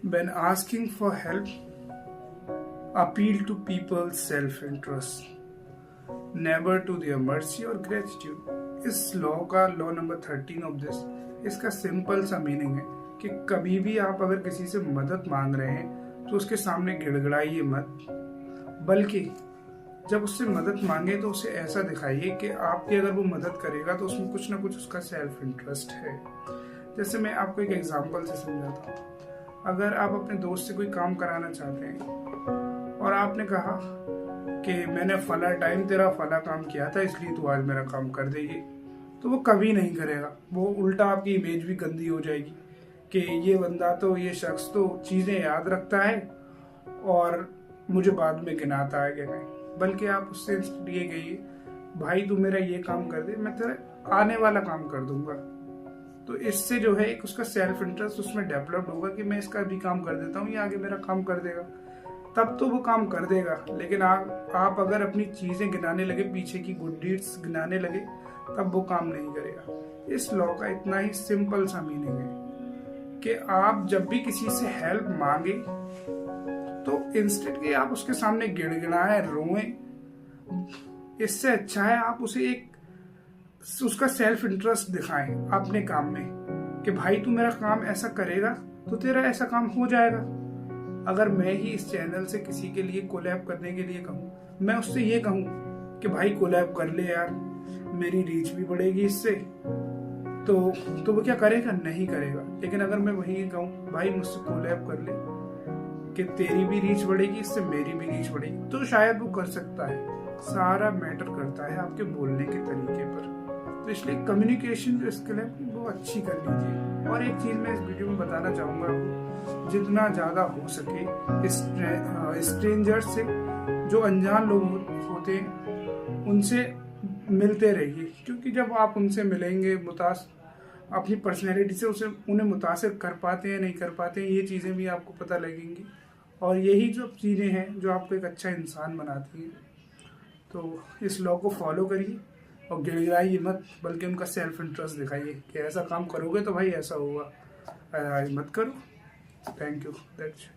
When asking for help, appeal to people's self-interest, never to their mercy or gratitude. इस law का law number 13 of this, इसका simple सा meaning है कि कभी भी आप अगर किसी से मदद मांग रहे हैं तो उसके सामने गिड़गिड़ाइए मत, बल्कि जब उससे मदद मांगे तो उसे ऐसा दिखाइए कि आपकी अगर वो मदद करेगा तो उसमें कुछ ना कुछ उसका सेल्फ इंटरेस्ट है। जैसे मैं आपको एक एग्जांपल से समझाता हूँ। अगर आप अपने दोस्त से कोई काम कराना चाहते हैं और आपने कहा कि मैंने फला टाइम तेरा फला काम किया था इसलिए तू आज मेरा काम कर देगी, तो वो कभी नहीं करेगा। वो उल्टा आपकी इमेज भी गंदी हो जाएगी कि ये बंदा तो, ये शख्स तो चीज़ें याद रखता है और मुझे बाद में गिनाता है कि नहीं। बल्कि आप उससे ये कहिए, भाई तू मेरा ये काम कर दे, मैं तेरा आने वाला काम कर दूंगा। तो इससे जो है एक उसका सेल्फ इंटरेस्ट उसमें डेवलप होगा कि मैं इसका भी काम कर देता हूँ, ये आगे मेरा काम कर देगा, तब तो वो काम कर देगा। लेकिन आप अगर अपनी चीजें गिनाने लगे, पीछे की गुड डीड्स गिनाने लगे, तब वो काम नहीं करेगा। इस लॉ का इतना ही सिंपल सा मीनिंग है कि आप जब भी किसी से हेल्प मांगे तो इंस्टेंट के आप उसके सामने गिड़गिड़ाएं, रोएं, इससे अच्छा है आप उसे एक उसका सेल्फ इंटरेस्ट दिखाएं अपने काम में कि भाई तू मेरा काम ऐसा करेगा तो तेरा ऐसा काम हो जाएगा। अगर मैं ही इस चैनल से किसी के लिए कोलैब करने के लिए कहूँ, मैं उससे ये कहूँ कि भाई कोलैब कर ले यार, मेरी रीच भी बढ़ेगी इससे, तो वो क्या करेगा? नहीं करेगा। लेकिन अगर मैं वही कहूँ भाई मुझसे कोलैब कर ले कि तेरी भी रीच बढ़ेगी, इससे मेरी भी रीच बढ़ेगी, तो शायद वो कर सकता है। सारा मैटर करता है आपके बोलने के तरीके पर। तो इसलिए कम्युनिकेशन जो स्किल है वो अच्छी कर लीजिए। और एक चीज़ मैं इस वीडियो में बताना चाहूँगा आपको, जितना ज़्यादा हो सके स्ट्रेंजर से, जो अनजान लोग होते हैं, उनसे मिलते रहिए। क्योंकि जब आप उनसे मिलेंगे, अपनी पर्सनैलिटी से उन्हें मुतासिर कर पाते हैं नहीं कर पाते हैं, ये चीज़ें भी आपको पता लगेंगी। और यही जो चीज़ें हैं जो आपको एक अच्छा इंसान बनाती हैं। तो इस लॉ को फॉलो करिए और गिड़गिड़ाइए मत, बल्कि उनका सेल्फ इंटरेस्ट दिखाइए कि ऐसा काम करोगे तो भाई ऐसा होगा, मत करो। Thank you. दैट्स